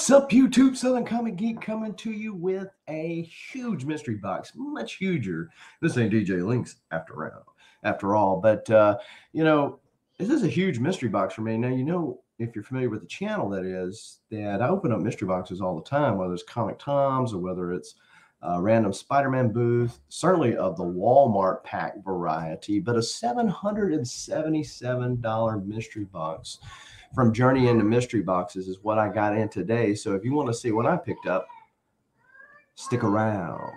Sup YouTube, Southern Comic Geek coming to you with a huge mystery box, much huger. This ain't DJ Links after all, but this is a huge mystery box for me. Now, if you're familiar with the channel, that I open up mystery boxes all the time, whether it's Comic Toms or whether it's random Spider-Man booth, certainly of the Walmart pack variety, but a $777 mystery box from Journey into Mystery Boxes is what I got in today. So if you want to see what I picked up, stick around.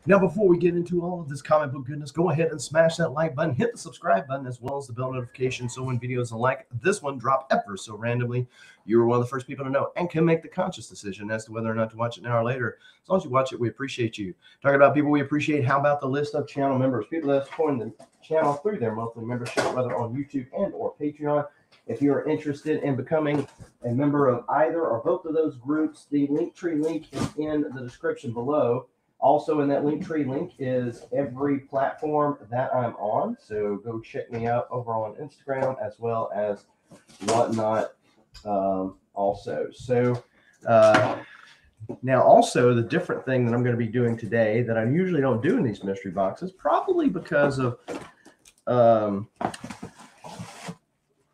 Now, before we get into all of this comic book goodness, go ahead and smash that like button, hit the subscribe button, as well as the bell notification, so when videos like this one drop ever so randomly, you're one of the first people to know and can make the conscious decision as to whether or not to watch it now or later. As long as you watch it, we appreciate you. Talking about people we appreciate, how about the list of channel members, people that support the channel through their monthly membership, whether on YouTube and or Patreon. If you are interested in becoming a member of either or both of those groups, the Linktree link is in the description below. Also in that Linktree link is every platform that I'm on. So go check me out over on Instagram as well as whatnot also. So now also the different thing that I'm going to be doing today that I usually don't do in these mystery boxes, probably because of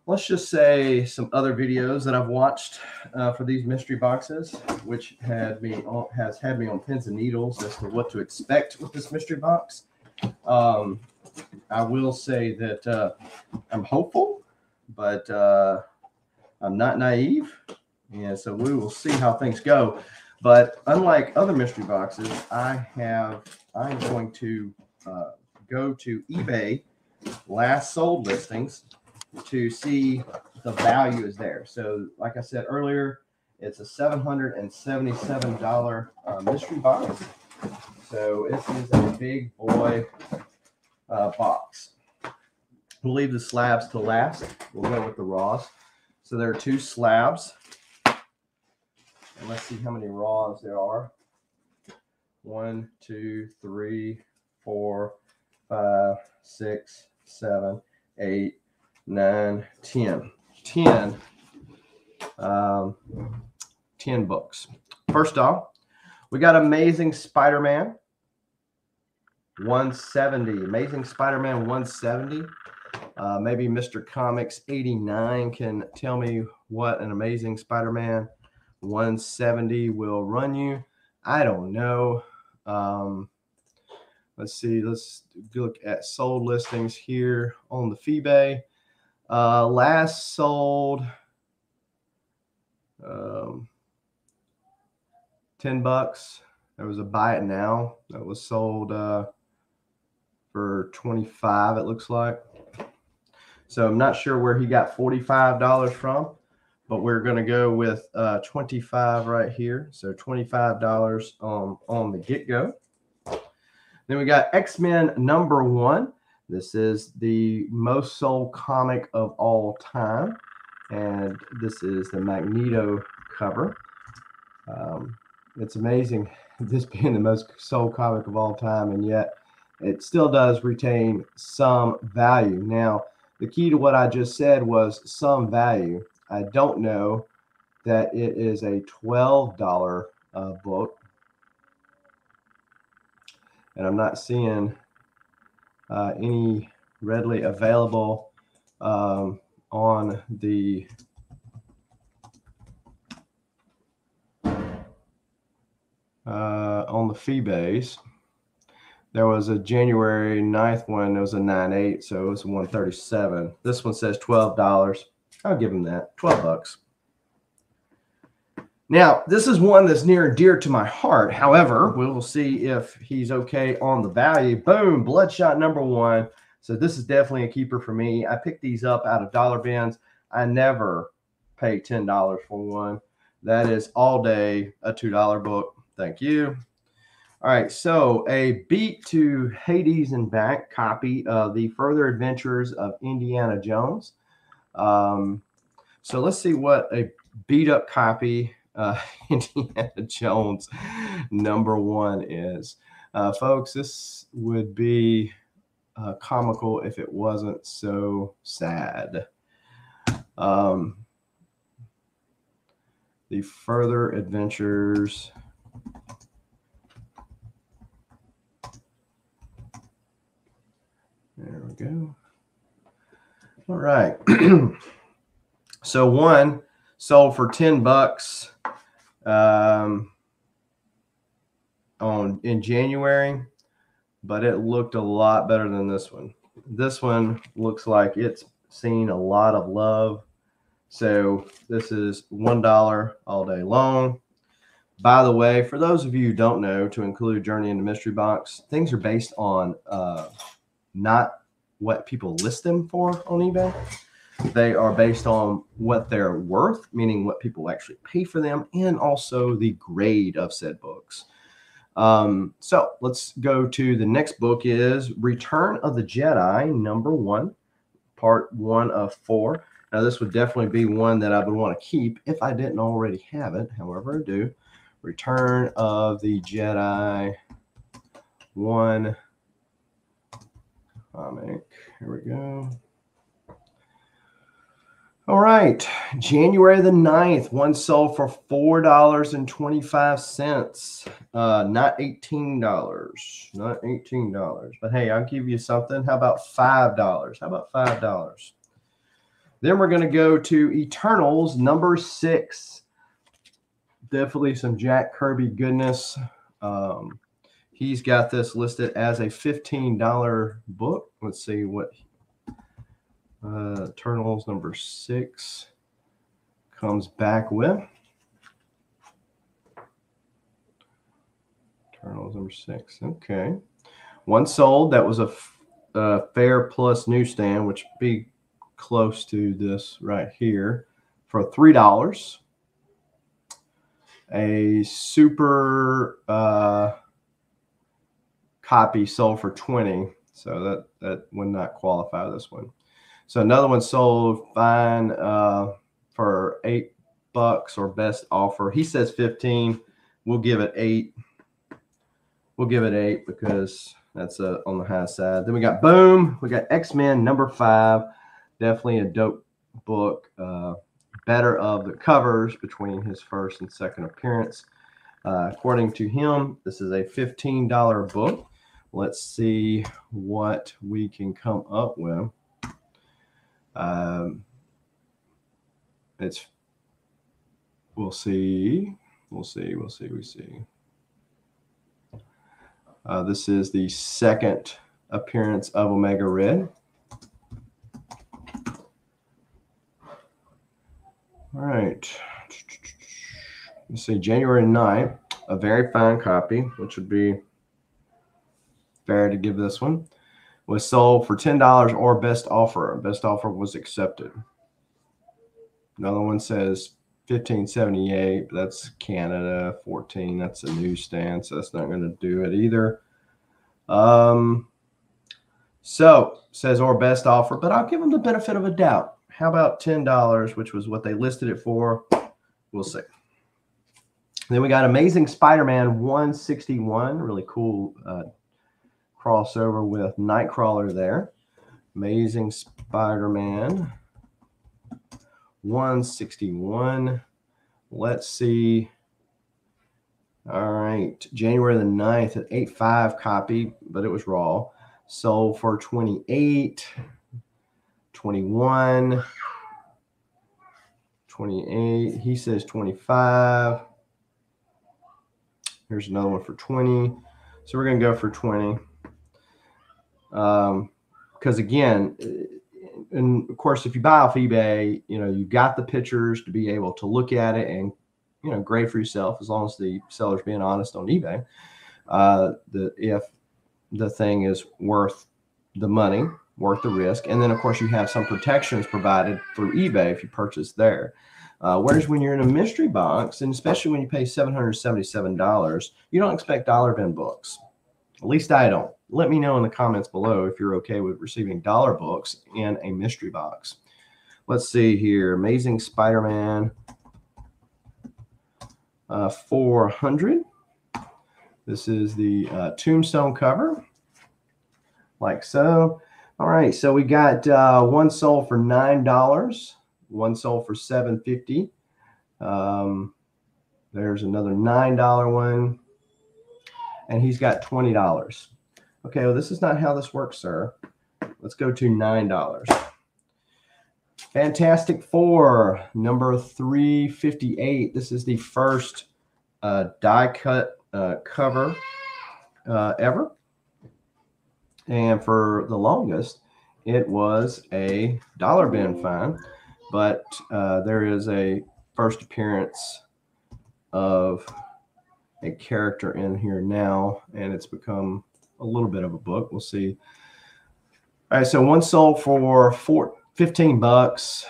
let's just say some other videos that I've watched for these mystery boxes, which has had me on pins and needles as to what to expect with this mystery box. I will say that I'm hopeful, but I'm not naive. And so we will see how things go. But unlike other mystery boxes, I'm going to go to eBay last sold listings to see the value is there. So like I said earlier, it's a $777 mystery box. So this is a big boy box. We'll leave the slabs to last. We'll go with the raws. So there are two slabs. And let's see how many raws there are. 1, 2, 3, 4, 5, 6, 7, 8, 9, 10. 10 books. First off, we got Amazing Spider-Man 170. Amazing Spider-Man 170. Maybe Mr. Comics 89 can tell me what an Amazing Spider-Man 170 will run you. I don't know. Let's see. Let's look at sold listings here on the FeeBay. Last sold $10. There was a buy it now that was sold for $25, it looks like. So I'm not sure where he got $45 from, but we're going to go with 25 right here. So $25 on the get-go. Then we got X-Men #1. This is the most sold comic of all time. And this is the Magneto cover. It's amazing this being the most sold comic of all time, and yet it still does retain some value. Now, the key to what I just said was some value. I don't know that it is a $12 book. And I'm not seeing any readily available on the FeeBays. There was a January 9th one. There was a 9.8, so it was 137. This one says $12. I'll give him that. $12. Now, this is one that's near and dear to my heart. However, we will see if he's okay on the value. Boom, Bloodshot #1. So this is definitely a keeper for me. I picked these up out of dollar bins. I never pay $10 for one. That is all day a $2 book. Thank you. All right, so a Beat to Hades and Back copy of the Further Adventures of Indiana Jones. So let's see what a beat up copy Indiana Jones #1 is. Folks, this would be comical if it wasn't so sad. The Further Adventures there we go. All right. So one sold for $10 in January, but it looked a lot better than this one. This one looks like it's seen a lot of love. So this is $1 all day long. By the way, for those of you who don't know, to include Journey into Mystery Box, things are based on not what people list them for on eBay. They are based on what they're worth, meaning what people actually pay for them, and also the grade of said books. So let's go to the next book is Return of the Jedi #1, part 1 of 4. Now this would definitely be one that I would want to keep if I didn't already have it. However, I do. Return of the Jedi 1 comic. Here we go. All right, January the 9th, one sold for $4.25, not $18, not $18. But hey, I'll give you something. How about $5? How about $5? Then we're going to go to Eternals #6. Definitely some Jack Kirby goodness. He's got this listed as a $15 book. Let's see what Eternals #6 comes back with. Eternals #6. Okay. One sold. That was a Fair Plus newsstand, which would be close to this right here, for $3. A super copy sold for $20. So that would not qualify this one. So another one sold fine for $8 or best offer. He says 15. We'll give it 8. We'll give it 8 because that's on the high side. Then we got boom. We got X-Men #5. Definitely a dope book. Better of the covers between his first and second appearance. According to him, this is a $15 book. Let's see what we can come up with. We'll see. This is the second appearance of Omega Red. All right. Let's see, January 9th, a very fine copy, which would be fair to give this one, was sold for $10 or best offer. Best offer was accepted. Another one says $15.78, but that's Canada. 14, that's a newsstand, so that's not going to do it either. So says or best offer, but I'll give them the benefit of a doubt. How about $10, which was what they listed it for? We'll see. Then we got Amazing Spider-Man 161, really cool crossover with Nightcrawler there. Amazing Spider-Man 161. Let's see. All right, January the 9th, an 8.5 copy, but it was raw. Sold for 28, 21, 28. He says 25. Here's another one for 20. So we're going to go for 20. Because again, and of course, if you buy off eBay, you got the pictures to be able to look at it and, grade for yourself, as long as the seller's being honest on eBay, if the thing is worth the money, worth the risk. And then of course you have some protections provided through eBay if you purchase there. Whereas when you're in a mystery box, and especially when you pay $777, you don't expect dollar bin books. At least I don't. Let me know in the comments below if you're okay with receiving dollar books in a mystery box. Let's see here. Amazing Spider-Man 400. This is the tombstone cover, like so. All right, so we got one sold for $9, one sold for $7.50. There's another $9 one, and he's got $20. Okay, well, this is not how this works, sir. Let's go to $9. Fantastic Four, number 358. This is the first die cut cover ever. And for the longest, it was a dollar bin find. But there is a first appearance of a character in here now, and it's become a little bit of a book. We'll see. All right, so one sold for $15.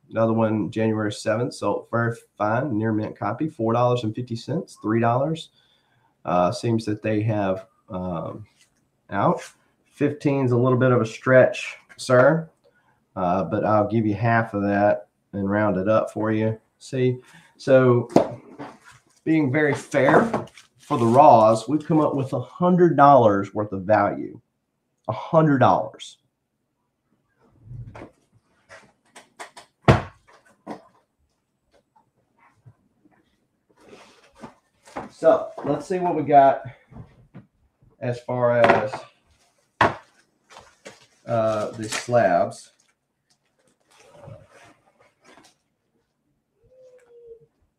Another one, January 7th, sold very fine, near mint copy, $4.50, $3. Seems that they have out. 15 is a little bit of a stretch, sir, but I'll give you half of that and round it up for you. See, so being very fair for the raws, we've come up with $100 worth of value. $100. So let's see what we got as far as the slabs.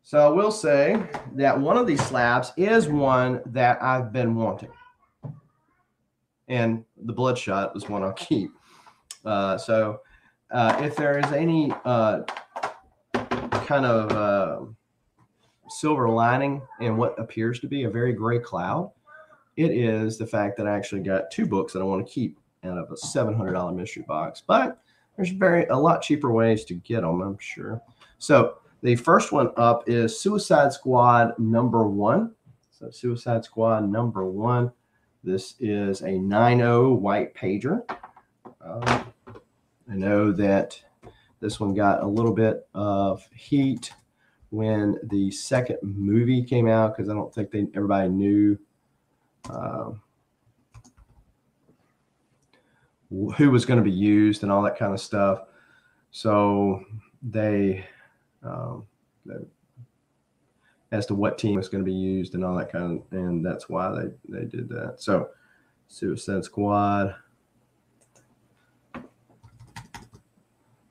So I will say that one of these slabs is one that I've been wanting. And the Bloodshot is one I'll keep. So if there is any kind of silver lining in what appears to be a very gray cloud, it is the fact that I actually got two books that I want to keep out of a $700 mystery box. But there's a lot cheaper ways to get them, I'm sure. So the first one up is Suicide Squad number 1. So Suicide Squad number 1. This is a 9.0 white pager. I know that this one got a little bit of heat when the second movie came out, because I don't think everybody knew who was going to be used and all that kind of stuff. So they as to what team was going to be used and all that kind of, and that's why they did that. So Suicide Squad,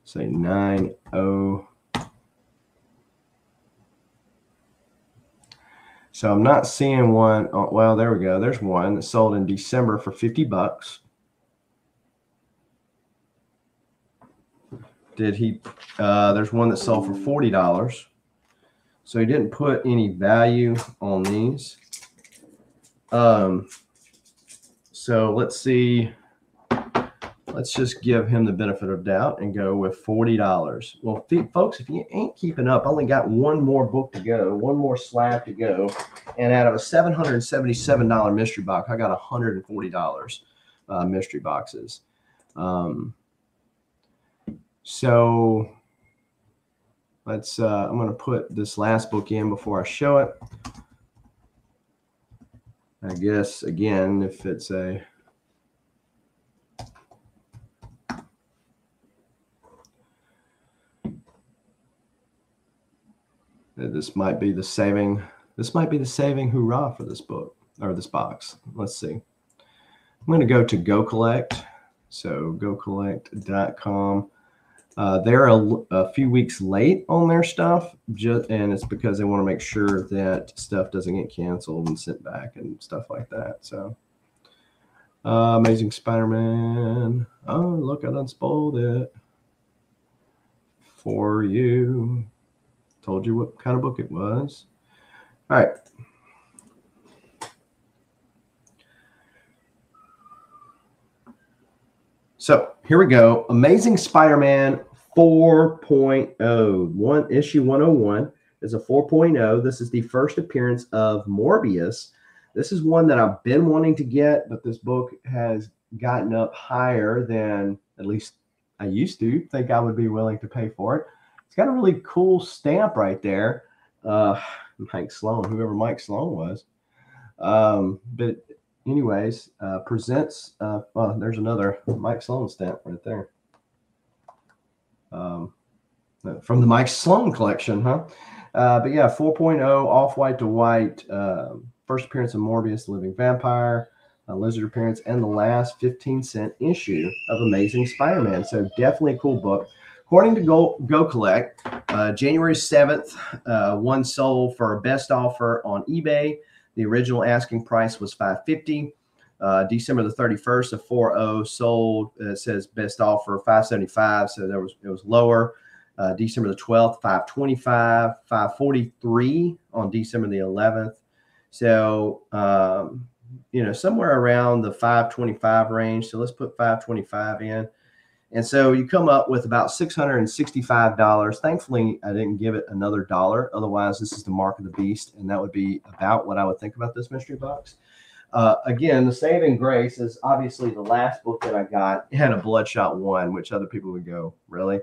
say 9.0. So I'm not seeing one. Oh, well, there we go. There's one that sold in December for $50. Did he? There's one that sold for $40. So he didn't put any value on these. So let's see. Let's just give him the benefit of doubt and go with $40. Well, folks, if you ain't keeping up, I only got one more book to go, one more slab to go. And out of a $777 mystery box, I got $140 mystery boxes. So let's, I'm going to put this last book in before I show it. I guess, again, if it's a... This might be the saving hurrah for this book, or this box. Let's see. I'm going to go to Go Collect. So gocollect.com. They're a few weeks late on their stuff, and it's because they want to make sure that stuff doesn't get canceled and sent back and stuff like that. So Amazing Spider-Man. Oh, look, I done spoiled it for you. Told you what kind of book it was. All right. So here we go. Amazing Spider-Man 4.0. Issue 101 is a 4.0. This is the first appearance of Morbius. This is one that I've been wanting to get, but this book has gotten up higher than, at least I used to think I would be willing to pay for it. It's got a really cool stamp right there. Mike Sloan, whoever Mike Sloan was. But anyways, presents, well, there's another Mike Sloan stamp right there. From the Mike Sloan collection, huh? But yeah, 4.0, off-white to white, first appearance of Morbius, the Living Vampire, Lizard appearance, and the last 15-cent issue of Amazing Spider-Man. So definitely a cool book. According to Go Collect, January 7th, one sold for a best offer on eBay. The original asking price was $550. December the 31st of 4.0 sold. It says best offer $575, so it was lower. December the 12th, $525, $543 on December the 11th. So somewhere around the $525 range. So let's put $525 in. And so you come up with about $665. Thankfully, I didn't give it another dollar. Otherwise, this is the mark of the beast, and that would be about what I would think about this mystery box. Again, the saving grace is obviously the last book that I got had a Bloodshot 1, which other people would go, really?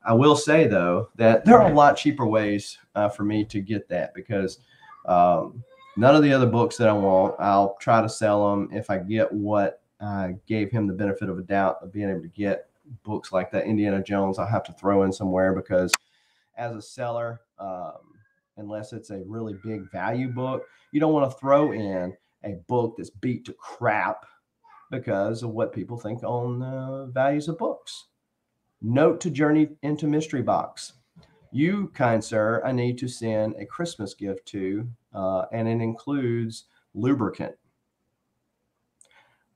I will say, though, that there are a lot cheaper ways for me to get that, because none of the other books that I want, I'll try to sell them. If I get what I gave him the benefit of a doubt of being able to get books like that Indiana Jones, I'll have to throw in somewhere, because as a seller, unless it's a really big value book, you don't want to throw in a book that's beat to crap because of what people think on values of books. Note to Journey into Mystery Box. You, kind sir, I need to send a Christmas gift to, and it includes lubricant.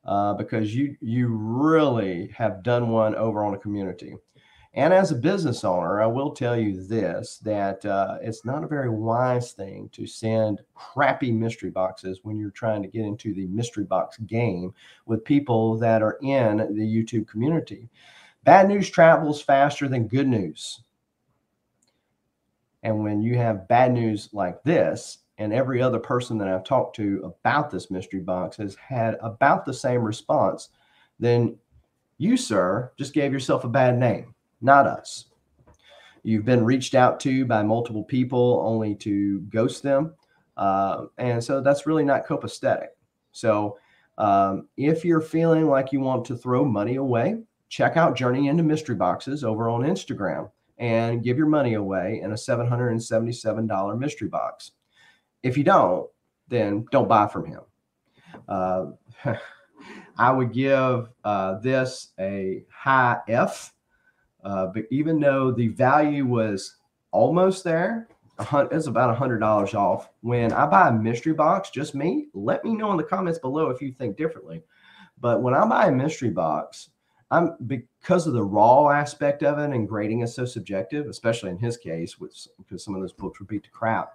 Because you really have done one over on a community. And as a business owner, I will tell you this, that it's not a very wise thing to send crappy mystery boxes when you're trying to get into the mystery box game with people that are in the YouTube community. Bad news travels faster than good news. And when you have bad news like this, and every other person that I've talked to about this mystery box has had about the same response, then you, sir, just gave yourself a bad name, not us. You've been reached out to by multiple people only to ghost them. And so that's really not copacetic. So if you're feeling like you want to throw money away, check out Journey into Mystery Boxes over on Instagram and give your money away in a $777 mystery box. If you don't, then don't buy from him. I would give this a high F, but even though the value was almost there, it's about $100 off. When I buy a mystery box, just me, let me know in the comments below if you think differently. But when I buy a mystery box, because of the raw aspect of it, and grading is so subjective, especially in his case, because some of those books were beat to crap.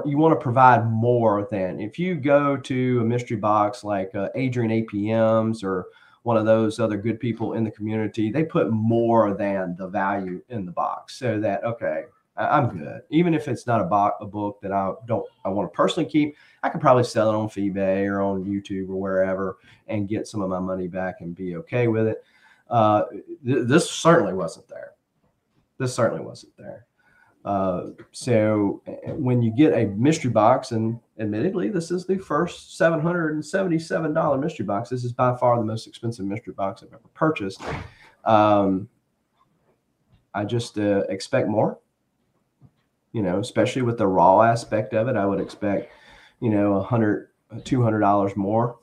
You want to provide more than if you go to a mystery box like Adrian APMs or one of those other good people in the community. They put more than the value in the box, so that, okay, I'm good. Even if it's not a book that I want to personally keep, I could probably sell it on eBay or on YouTube or wherever and get some of my money back and be okay with it. This certainly wasn't there. This certainly wasn't there. So when you get a mystery box, and admittedly, this is the first $777 mystery box. This is by far the most expensive mystery box I've ever purchased. I just expect more, especially with the raw aspect of it. I would expect, $100, $200 more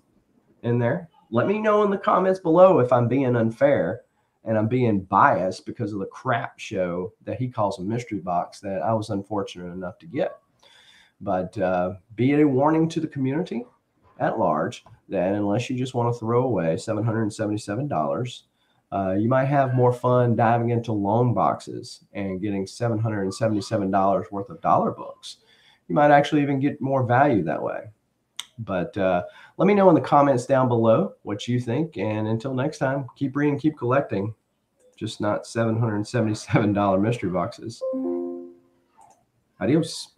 in there. Let me know in the comments below if I'm being unfair and I'm being biased because of the crap show that he calls a mystery box that I was unfortunate enough to get. But be it a warning to the community at large that unless you just want to throw away $777, you might have more fun diving into loan boxes and getting $777 worth of dollar books. You might actually even get more value that way. But let me know in the comments down below what you think. And until next time, keep reading, keep collecting, just not $777 mystery boxes. Adios.